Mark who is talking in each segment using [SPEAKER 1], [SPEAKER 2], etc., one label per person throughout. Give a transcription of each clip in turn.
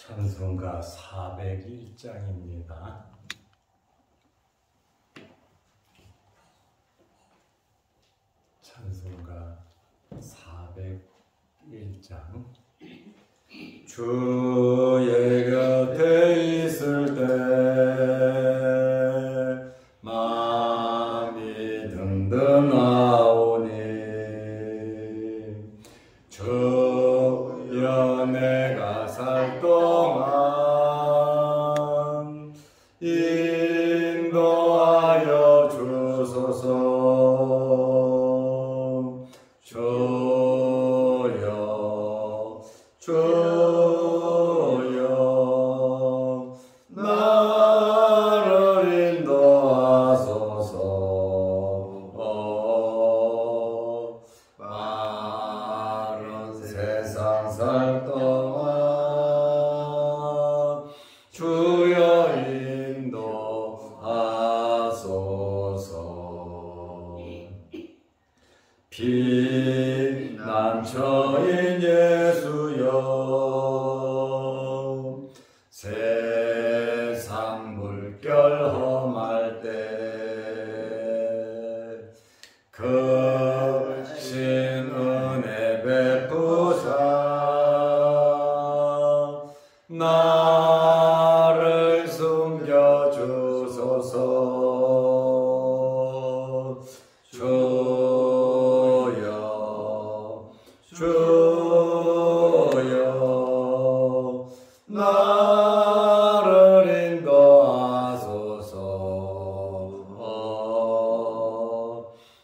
[SPEAKER 1] 찬송가 401장입니다. 찬송가 401장. 주의 곁에 있을 때 마음이 든든하오니 주여 내가 살 동안 인도하여 주소서. 주여 주여 나를 인도하소서. 마른 세상 살 동안 주여 인도하소서. 피난처인 예수여 세상 물결 험할 때 크신 은혜 베푸사 나를 숨겨주소서. 주여 나를 인도하소서.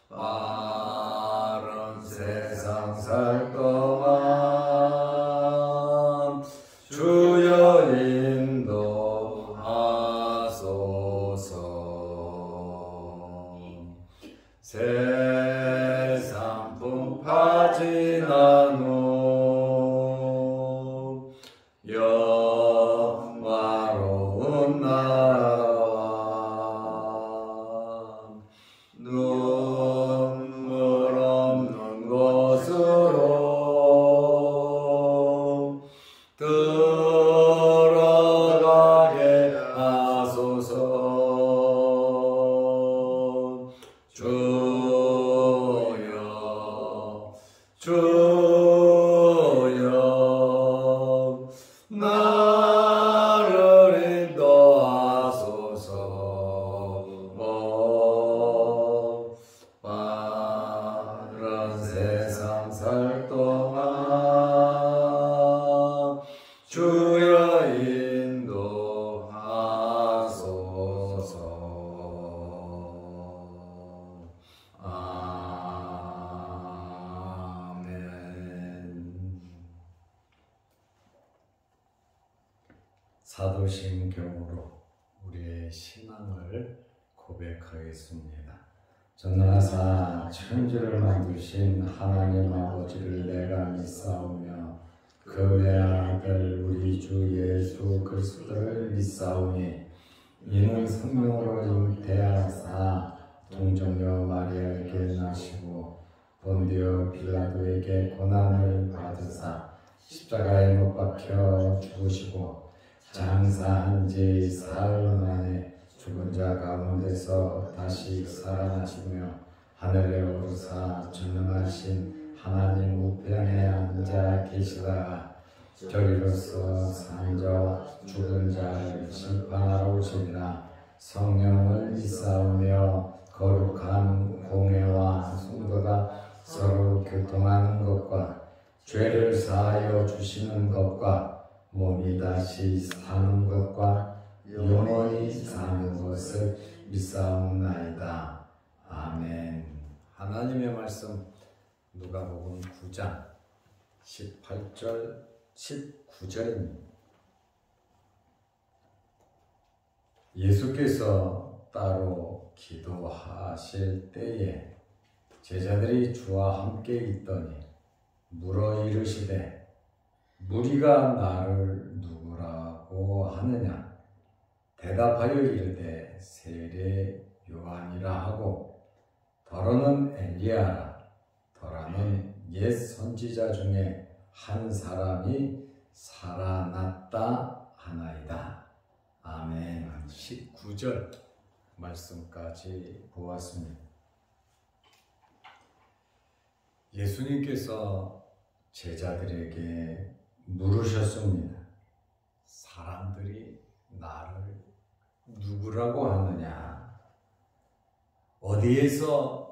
[SPEAKER 1] 마른 세상 살 동안 주여 인도하소서. 세상 풍파 지난 후 영화로운 나라와 눈물 없는 곳으로 들어가게 하소서. 주여 나를 인도하소서. 마른 세상 살 동안 주여 인도하소서. 사도신경으로 우리의 신앙을 고백하겠습니다. 전능하사 천지를 만드신 하나님 아버지를 내가 믿사오며 그 외아들 우리 주 예수 그리스도를 믿사오니 이는 성령으로 잉태하사 동정녀 마리아에게 나시고 본디오 빌라도에게 고난을 받으사 십자가에 못 박혀 죽으시고 장사한 지 사흘 만에 죽은 자 가운데서 다시 살아나시며 하늘에 오르사 전능하신 하나님 우편에 앉아 계시다가 저리로서 산 자와 죽은 자를 심판하러 오시리라. 성령을 믿사오며 거룩한 공회와 성도가 서로 교통하는 것과 죄를 사하여 주시는 것과 몸이 다시 사는 것과 영원히 사는 것을 믿사옵나이다. 아멘. 하나님의 말씀 누가복음 9장 18절 19절입니다. 예수께서 따로 기도하실 때에 제자들이 주와 함께 있더니 물어 이르시되 무리가 나를 누구라고 하느냐? 대답하여 이르되 세례 요한이라 하고 더러는 엘리야라 더라는 옛 선지자 중에 한 사람이 살아났다 하나이다. 아멘. 19절 말씀까지 보았습니다. 예수님께서 제자들에게 물으셨습니다. 사람들이 나를 누구라고 하느냐? 어디에서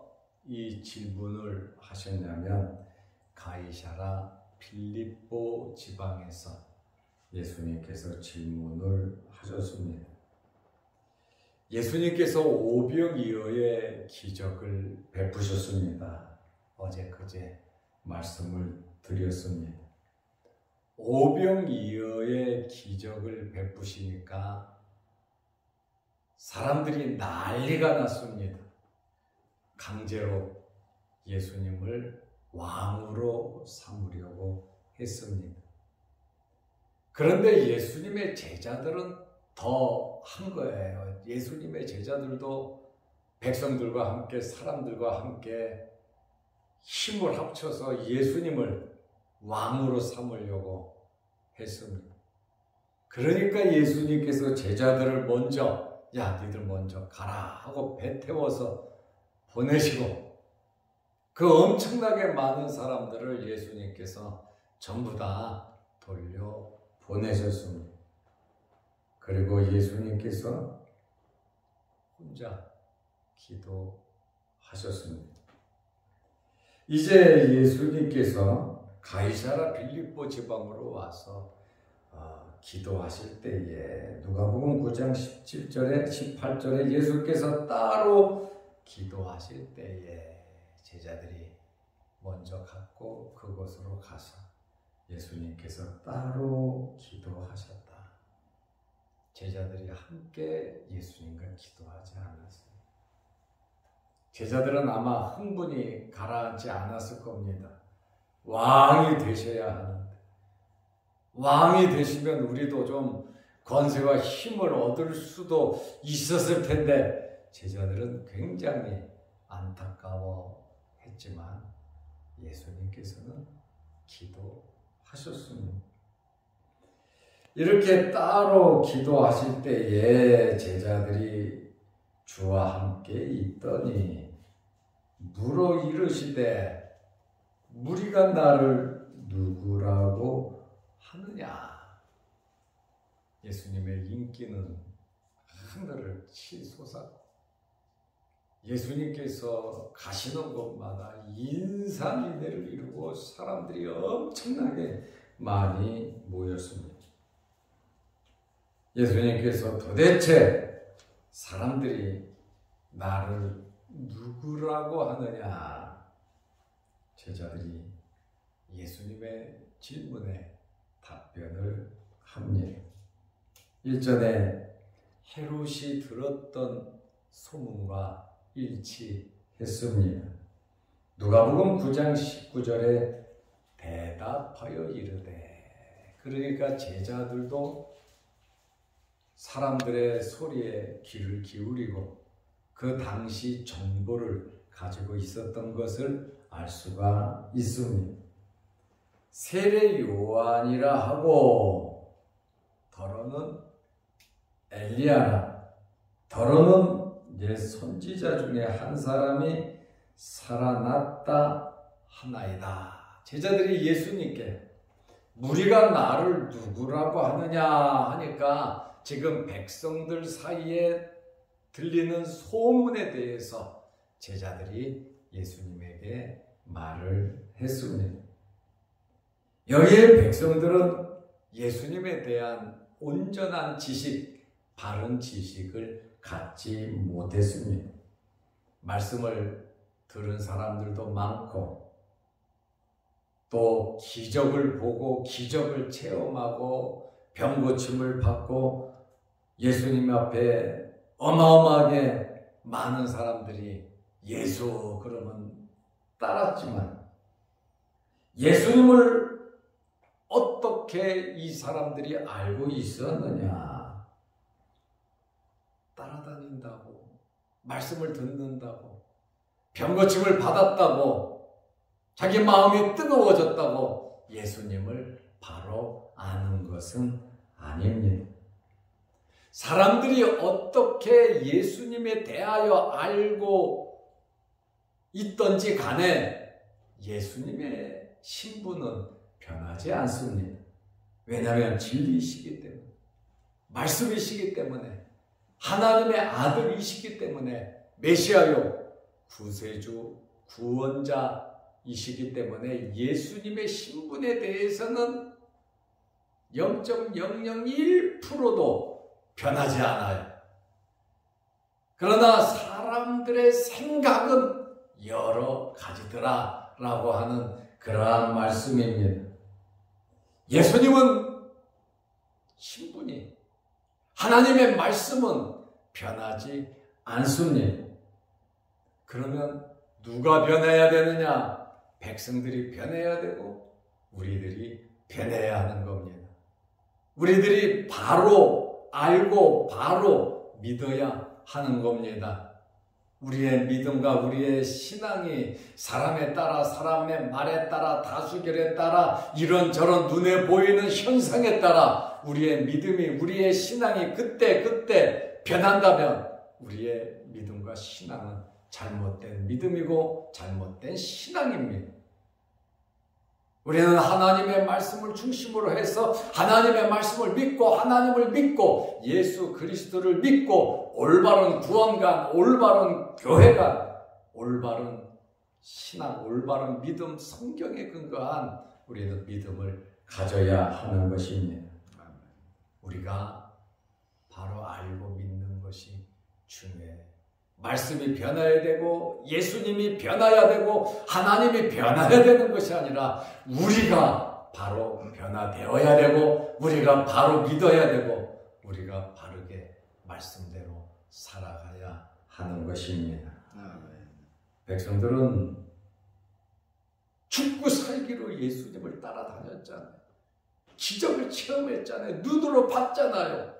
[SPEAKER 1] 이 질문을 하셨냐면 가이사랴 빌립보 지방에서 예수님께서 질문을 하셨습니다. 예수님께서 오병이어의 기적을 베푸셨습니다. 어제 그제 말씀을 드렸습니다. 오병이어의 기적을 베푸시니까 사람들이 난리가 났습니다. 강제로 예수님을 왕으로 삼으려고 했습니다. 그런데 예수님의 제자들은 더 한 거예요. 예수님의 제자들도 백성들과 함께 사람들과 함께 힘을 합쳐서 예수님을 왕으로 삼으려고 했습니다. 그러니까 예수님께서 제자들을 먼저 야 니들 먼저 가라 하고 배 태워서 보내시고 그 엄청나게 많은 사람들을 예수님께서 전부 다 돌려 보내셨습니다. 그리고 예수님께서 혼자 기도하셨습니다. 이제 예수님께서 가이사랴 빌립보 지방으로 와서 기도하실 때에 누가복음 9장 17절에 18절에 예수께서 따로 기도하실 때에 제자들이 먼저 갔고 그곳으로 가서 예수님께서 따로 기도하셨다. 제자들이 함께 예수님과 기도하지 않았어요. 제자들은 아마 흥분이 가라앉지 않았을 겁니다. 왕이 되셔야 하는데 왕이 되시면 우리도 좀 권세와 힘을 얻을 수도 있었을 텐데 제자들은 굉장히 안타까워했지만 예수님께서는 기도하셨습니다. 이렇게 따로 기도하실 때에 제자들이 주와 함께 있더니 물어 이르시되 무리가 나를 누구라고 하느냐? 예수님의 인기는 하늘을 치솟았고 예수님께서 가시는 곳마다 인산인해를 이루고 사람들이 엄청나게 많이 모였습니다. 예수님께서 도대체 사람들이 나를 누구라고 하느냐? 제자들이 예수님의 질문에 답변을 합니다. 1절에 헤롯이 들었던 소문과 일치했습니다. 누가복음 9장 19절에 대답하여 이르되 그러니까 제자들도 사람들의 소리에 귀를 기울이고 그 당시 정보를 가지고 있었던 것을 알 수가 있습니다. 세례 요한이라 하고 더러는 엘리야라 더러는 옛 선지자 중에 한 사람이 살아났다 하나이다. 제자들이 예수님께 무리가 나를 누구라고 하느냐 하니까 지금 백성들 사이에 들리는 소문에 대해서 제자들이 예수님에게 말을 했습니다. 여기에 백성들은 예수님에 대한 온전한 지식, 바른 지식을 갖지 못했습니다. 말씀을 들은 사람들도 많고 또 기적을 보고 기적을 체험하고 병 고침을 받고 예수님 앞에 어마어마하게 많은 사람들이 예수 그러면 따랐지만 예수님을 어떻게 이 사람들이 알고 있었느냐? 따라다닌다고, 말씀을 듣는다고, 병 고침을 받았다고, 자기 마음이 뜨거워졌다고 예수님을 바로 아는 것은 아닙니다. 사람들이 어떻게 예수님에 대하여 알고 있던지 간에 예수님의 신분은 변하지 않습니다. 왜냐하면 진리이시기 때문에, 말씀이시기 때문에, 하나님의 아들이시기 때문에, 메시아요, 구세주, 구원자이시기 때문에 예수님의 신분에 대해서는 0.001%도 변하지 않아요. 그러나 사람들의 생각은 여러 가지더라 라고 하는 그러한 말씀입니다. 예수님은 신분이, 하나님의 말씀은 변하지 않습니다. 그러면 누가 변해야 되느냐? 백성들이 변해야 되고 우리들이 변해야 하는 겁니다. 우리들이 바로 알고 바로 믿어야 하는 겁니다. 우리의 믿음과 우리의 신앙이 사람에 따라, 사람의 말에 따라, 다수결에 따라, 이런저런 눈에 보이는 현상에 따라 우리의 믿음이, 우리의 신앙이 그때 변한다면 우리의 믿음과 신앙은 잘못된 믿음이고 잘못된 신앙입니다. 우리는 하나님의 말씀을 중심으로 해서 하나님의 말씀을 믿고, 하나님을 믿고, 예수 그리스도를 믿고, 올바른 구원관, 올바른 교회관, 올바른 신앙, 올바른 믿음, 성경에 근거한 우리는 믿음을 가져야 하는 것입니다. 우리가 바로 알고 믿는 것이 중요해요. 말씀이 변해야 되고 예수님이 변해야 되고 하나님이 변해야 되는 것이 아니라 우리가 바로 변화되어야 되고 우리가 바로 믿어야 되고 우리가 바르게 말씀대로 살아가야 하는 것입니다. 백성들은 죽고 살기로 예수님을 따라다녔잖아요. 기적을 체험했잖아요. 눈으로 봤잖아요.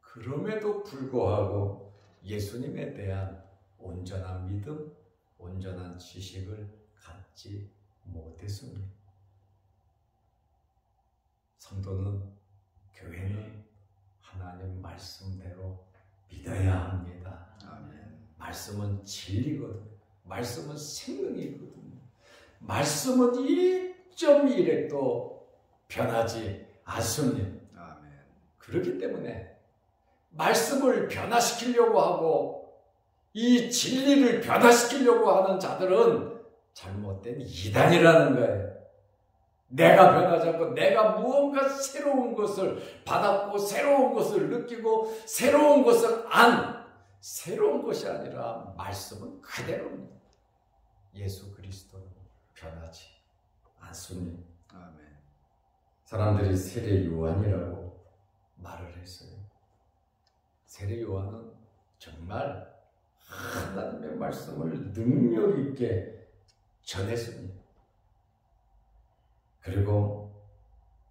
[SPEAKER 1] 그럼에도 불구하고 예수님에 대한 온전한 믿음, 온전한 지식을 갖지 못했습니다. 성도는, 교회는 하나님 말씀대로 믿어야 합니다. 아멘. 말씀은 진리거든요. 말씀은 생명이거든요. 말씀은 1.1핵도 변하지 않습니다. 아멘. 그렇기 때문에 말씀을 변화시키려고 하고 이 진리를 변화시키려고 하는 자들은 잘못된 이단이라는 거예요. 내가 변하지 않고 내가 무언가 새로운 것을 받았고 새로운 것을 느끼고 새로운 것을 새로운 것이 아니라 말씀은 그대로입니다. 예수 그리스도는 변하지 않습니다. 아멘. 사람들이 세례 요한이라고 말을 했어요. 세례 요한은 정말 하나님의 말씀을 능력 있게 전했습니다. 그리고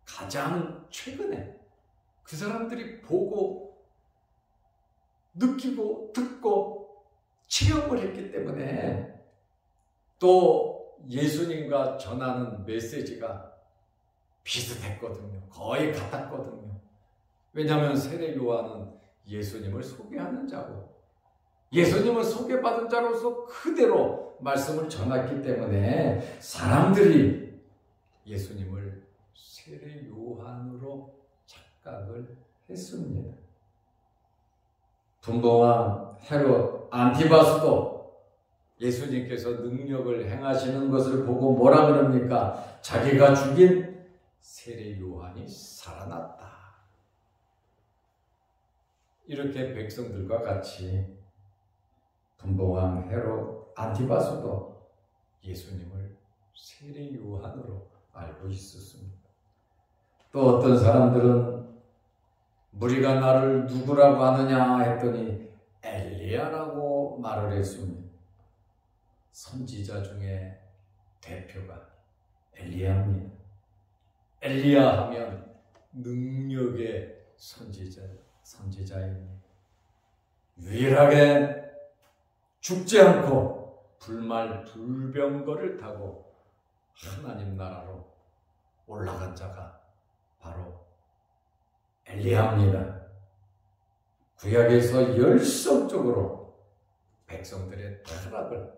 [SPEAKER 1] 가장 최근에 그 사람들이 보고 느끼고 듣고 체험을 했기 때문에 또 예수님과 전하는 메시지가 비슷했거든요. 거의 같았거든요. 왜냐하면 세례 요한은 예수님을 소개하는 자고 예수님을 소개받은 자로서 그대로 말씀을 전했기 때문에 사람들이 예수님을 세례 요한으로 착각을 했습니다. 분봉왕 헤롯 안티바스도 예수님께서 능력을 행하시는 것을 보고 뭐라 그럽니까? 자기가 죽인 세례 요한이 살아났다. 이렇게 백성들과 같이 분봉왕 헤롯 안티바스도 예수님을 세례 요한으로 알고 있었습니다. 또 어떤 사람들은 무리가 나를 누구라고 하느냐 했더니 엘리야라고 말을 했습니다. 선지자 중에 대표가 엘리야입니다. 엘리야 하면 능력의 선지자입니다. 유일하게 죽지 않고 불말 불병거를 타고 하나님 나라로 올라간 자가
[SPEAKER 2] 바로 엘리야입니다. 구약에서 열성적으로 백성들의 타락을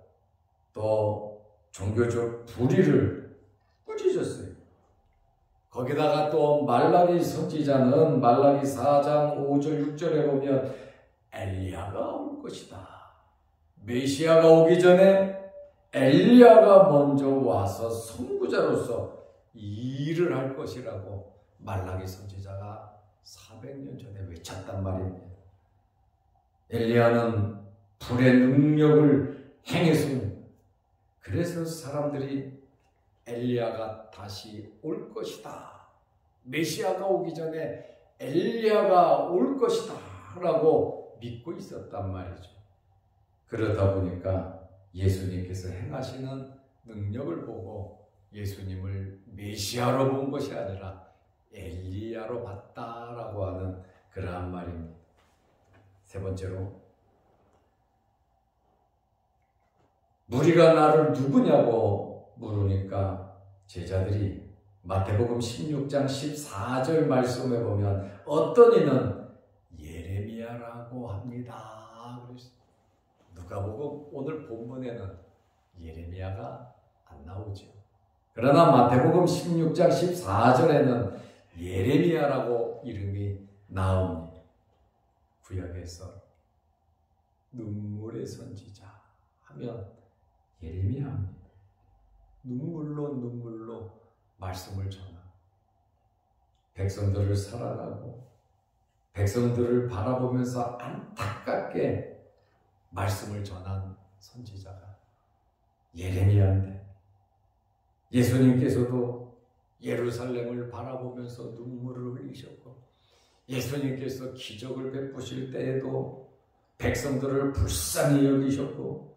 [SPEAKER 2] 또 종교적 불의를 꾸짖었어요. 거기다가 또 말라기 선지자는 말라기 4장 5절 6절에 보면 엘리야가 올 것이다. 메시아가 오기 전에 엘리야가 먼저 와서 선구자로서 일을 할 것이라고 말라기 선지자가 400년 전에 외쳤단 말입니다. 엘리야는 불의 능력을 행했습니다. 그래서 사람들이 엘리야가 다시 올 것이다. 메시아가 오기 전에 엘리야가 올 것이다 라고 믿고 있었단 말이죠. 그러다 보니까 예수님께서 행하시는 능력을 보고 예수님을 메시아로 본 것이 아니라 엘리야로 봤다라고 하는 그러한 말입니다. 세 번째로, 무리가 나를 누구냐고 물으니까 제자들이 마태복음 16장 14절 말씀에 보면 어떤 이는 예레미야라고 합니다. 누가복음 오늘 본문에는 예레미야가 안 나오죠. 그러나 마태복음 16장 14절에는 예레미야라고 이름이 나옵니다. 구약에서 눈물의 선지자 하면 예레미야입니다. 눈물로 말씀을 전하고 백성들을 사랑하고 백성들을 바라보면서 안타깝게 말씀을 전한 선지자가 예레미야인데, 예수님께서도 예루살렘을 바라보면서 눈물을 흘리셨고 예수님께서 기적을 베푸실 때에도 백성들을 불쌍히 여기셨고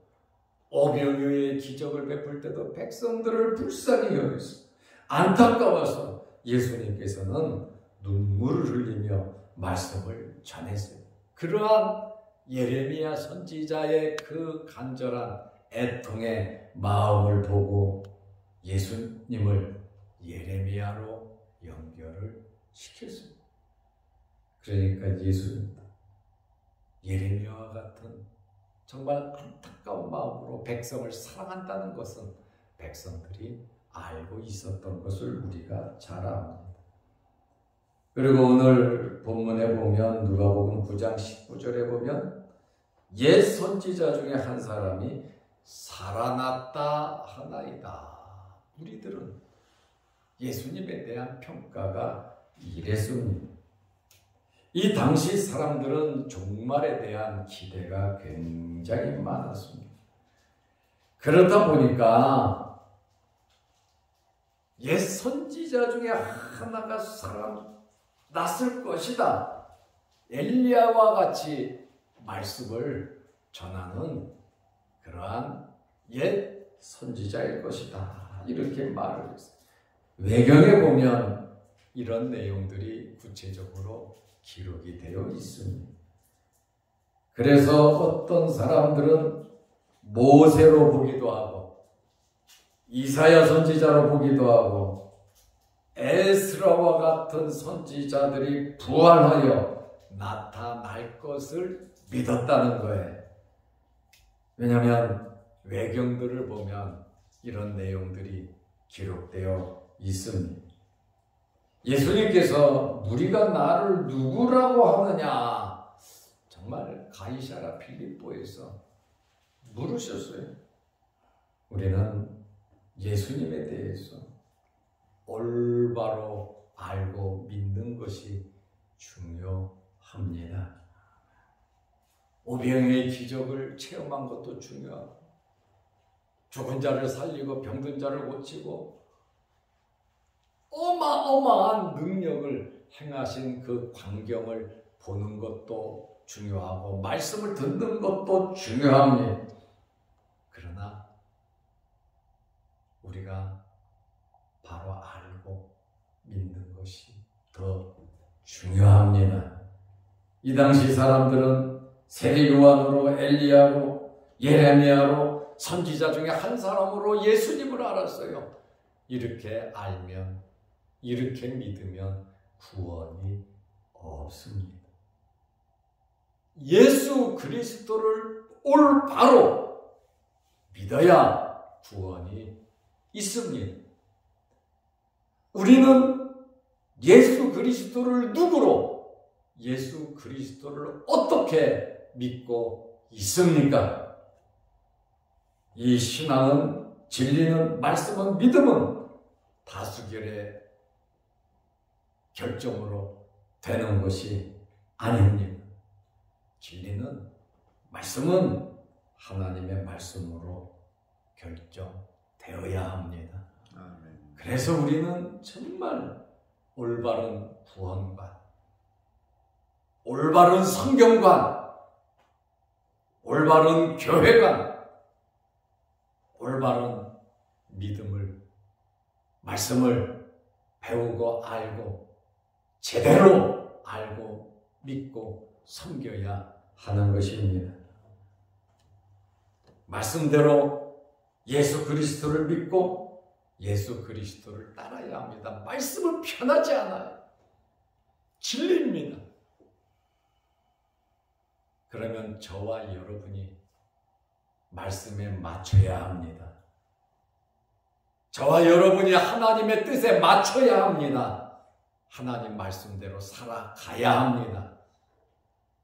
[SPEAKER 2] 오병이어의 기적을 베풀 때도 백성들을 불쌍히 여기셨고 안타까워서 예수님께서는 눈물을 흘리며 말씀을 전했어요. 그러한 예레미야 선지자의 그 간절한 애통의 마음을 보고 예수님을 예레미야로 연결을 시켰습니다. 그러니까 예수님 예레미야와 같은 정말 안타까운 마음으로 백성을 사랑한다는 것은 백성들이 알고 있었던 것을 우리가 잘 압니다. 그리고 오늘 본문에 보면 누가복음 9장 19절에 보면 옛 선지자 중에 한 사람이 살아났다 하나이다. 우리들은 예수님에 대한 평가가 이랬습니다. 이 당시 사람들은 종말에 대한 기대가 굉장히 많았습니다. 그렇다 보니까 옛 선지자 중에 하나가 살아났을 것이다. 엘리야와 같이 말씀을 전하는 그러한 옛 선지자일 것이다. 이렇게 말을 했어요. 외경에 보면 이런 내용들이 구체적으로 기록이 되어 있습니다. 그래서 어떤 사람들은 모세로 보기도 하고 이사야 선지자로 보기도 하고 에스라와 같은 선지자들이 부활하여 나타날 것을 믿었다는 거예요. 왜냐하면 외경들을 보면 이런 내용들이 기록되어 있습니다. 예수님께서 무리가 나를 누구라고 하느냐 정말 가이사랴 빌립보에서 물으셨어요. 우리는 예수님에 대해서 올바로 알고 믿는 것이 중요합니다. 오병이어의 기적을 체험한 것도 중요하고 죽은 자를 살리고 병든 자를 고치고 어마어마한 능력을 행하신 그 광경을 보는 것도 중요하고 말씀을 듣는 것도 중요합니다. 그러나 우리가 바로 알고 믿는 것이 더 중요합니다. 이 당시 사람들은 세례 요한으로 엘리야로 예레미야로 선지자 중에 한 사람으로 예수님을 알았어요. 이렇게 알면 이렇게 믿으면 구원이 없습니다. 예수 그리스도를 올바로 믿어야 구원이 있습니다. 우리는 예수 그리스도를 누구로, 예수 그리스도를 어떻게 믿고 있습니까? 이 신앙은, 진리는, 말씀은, 믿음은 다수결의 결정으로 되는 것이 아닙니다. 진리는, 말씀은 하나님의 말씀으로 결정되어야 합니다.
[SPEAKER 3] 아멘.
[SPEAKER 2] 그래서 우리는 정말 올바른 구원관, 올바른 성경관, 올바른 교회관, 올바른 믿음을, 말씀을 배우고 알고 제대로 알고 믿고 섬겨야 하는 것입니다. 말씀대로 예수 그리스도를 믿고 예수 그리스도를 따라야 합니다. 말씀은 편하지 않아요. 진리입니다. 그러면 저와 여러분이 말씀에 맞춰야 합니다. 저와 여러분이 하나님의 뜻에 맞춰야 합니다. 하나님 말씀대로 살아가야 합니다.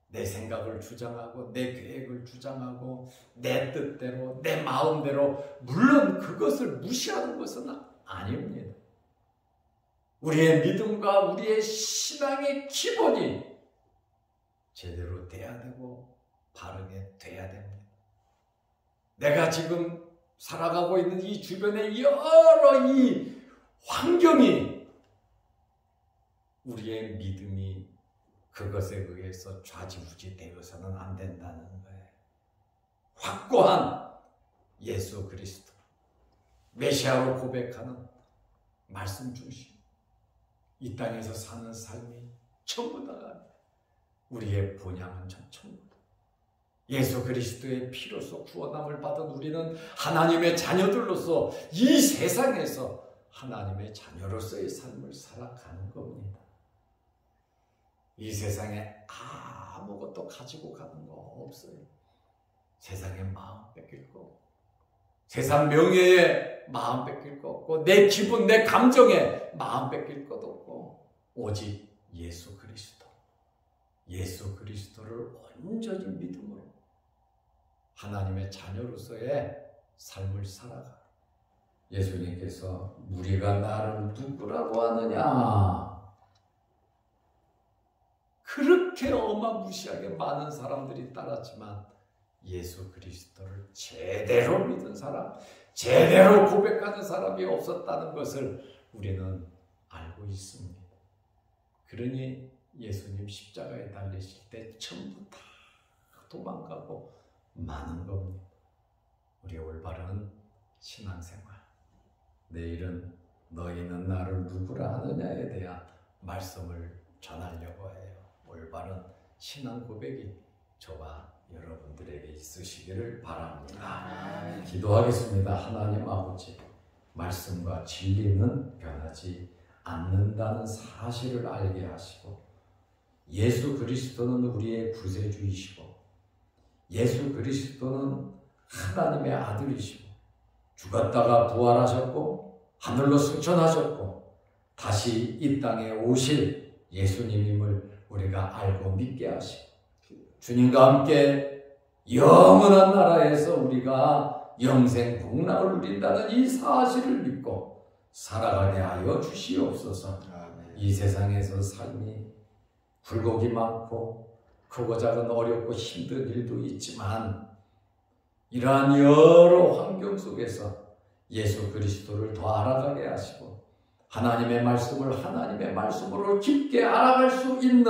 [SPEAKER 2] 내 생각을 주장하고 내 계획을 주장하고 내 뜻대로 내 마음대로, 물론 그것을 무시하는 것은 아닙니다. 우리의 믿음과 우리의 신앙의 기본이 제대로 돼야 되고 바르게 돼야 됩니다. 내가 지금 살아가고 있는 이 주변의 여러 이 환경이 우리의 믿음이 그것에 의해서 좌지우지 되어서는 안 된다는 거예요. 확고한 예수 그리스도, 메시아로 고백하는 말씀 중심, 이 땅에서 사는 삶이 전부 다가 우리의 본향은 전부 예수 그리스도의 피로서 구원함을 받은 우리는 하나님의 자녀들로서 이 세상에서 하나님의 자녀로서의 삶을 살아가는 겁니다. 이 세상에 아무것도 가지고 가는 거 없어요. 세상에 마음 뺏길 거, 세상 명예에 마음 뺏길 거 없고, 내 기분, 내 감정에 마음 뺏길 것도 없고, 오직 예수 그리스도, 예수 그리스도를 온전히 믿음으로 하나님의 자녀로서의 삶을 살아가. 예수님께서 우리가 나를 누구라고 하느냐, 그렇게 어마무시하게 많은 사람들이 따랐지만 예수 그리스도를 제대로 믿은 사람, 제대로 고백하는 사람이 없었다는 것을 우리는 알고 있습니다. 그러니 예수님 십자가에 달리실 때 전부 다 도망가고 마는 겁니다. 우리 올바른 신앙생활, 내일은 너희는 나를 누구라 하느냐에 대한 말씀을 전하려고 해요. 올바른 신앙 고백이 저와 여러분들에게 있으시기를 바랍니다. 기도하겠습니다. 하나님 아버지, 말씀과 진리는 변하지 않는다는 사실을 알게 하시고, 예수 그리스도는 우리의 구세주이시고, 예수 그리스도는 하나님의 아들이시고, 죽었다가 부활하셨고 하늘로 승천하셨고 다시 이 땅에 오실 예수님임을 우리가 알고 믿게 하시고, 주님과 함께 영원한 나라에서 우리가 영생 복락을 누린다는 이 사실을 믿고 살아가게 하여 주시옵소서. 이 세상에서 삶이 굴곡이 많고 크고 작은 어렵고 힘든 일도 있지만, 이러한 여러 환경 속에서 예수 그리스도를 더 알아가게 하시고 하나님의 말씀을 하나님의 말씀으로 깊게 알아갈 수 있는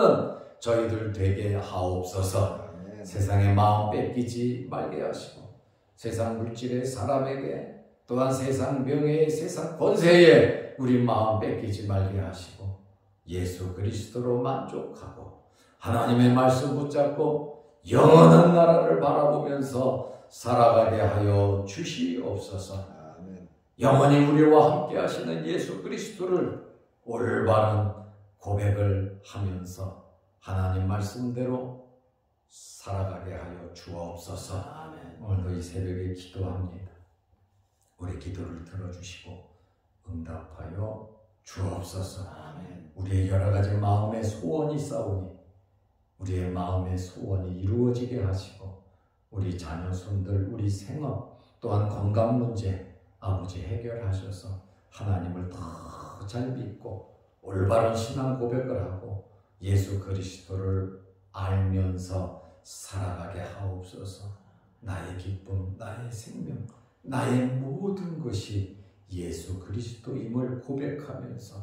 [SPEAKER 2] 저희들 되게 하옵소서. 세상의 마음 뺏기지 말게 하시고, 세상 물질의 사람에게, 또한 세상 명예의, 세상 권세에 우리 마음 뺏기지 말게 하시고, 예수 그리스도로 만족하고 하나님의 말씀 붙잡고 영원한 나라를 바라보면서 살아가게 하여 주시옵소서. 영원히 우리와 함께 하시는 예수 그리스도를 올바른 고백을 하면서 하나님 말씀대로 살아가게 하여 주옵소서.
[SPEAKER 1] 아멘.
[SPEAKER 2] 오늘도 이 새벽에 기도합니다. 우리 기도를 들어주시고 응답하여 주옵소서.
[SPEAKER 1] 아멘.
[SPEAKER 2] 우리의 여러 가지 마음의 소원이 있사오니 우리의 마음의 소원이 이루어지게 하시고 우리 자녀 손들 우리 생업 또한 건강 문제 아버지 해결하셔서 하나님을 더 잘 믿고 올바른 신앙 고백을 하고 예수 그리스도를 알면서 살아가게 하옵소서. 나의 기쁨, 나의 생명, 나의 모든 것이 예수 그리스도임을 고백하면서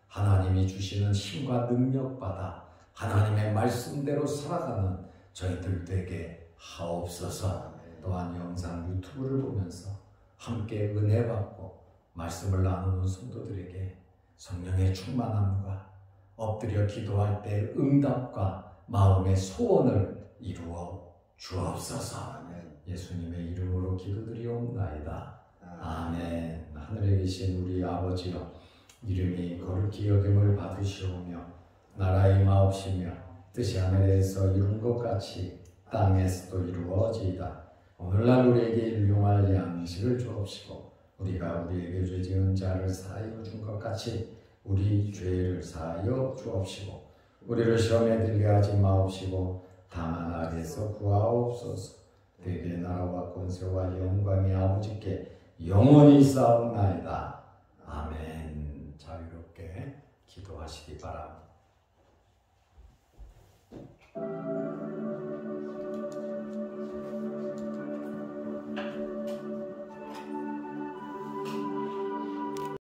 [SPEAKER 2] 하나님이 주시는 힘과 능력 받아 하나님의 말씀대로 살아가는 저희들 되게 하옵소서. 또한 영상 유튜브를 보면서 함께 은혜 받고 말씀을 나누는 성도들에게 성령의 충만함과 엎드려 기도할 때 응답과 마음의 소원을 이루어 주옵소서. 예수님의 이름으로 기도드리옵나이다. 아멘. 하늘에 계신 우리 아버지여, 이름이 거룩히 여김을 받으시오며 나라의 마옵시며 뜻이 하늘에서 이룬 것 같이 땅에서도 이루어지이다. 오늘날 우리에게 일용할 양식을 주옵시고 우리가 우리에게 죄 지은 자를 사하여 준 것 같이 우리 죄를 사하여 주옵시고 우리를 시험에 들게 하지 마옵시고 다만 악에서 구하옵소서. 대개 나라와 권세와 영광이 아버지께 영원히 있사옵나이다. 아멘. 자유롭게 기도하시기 바랍니다.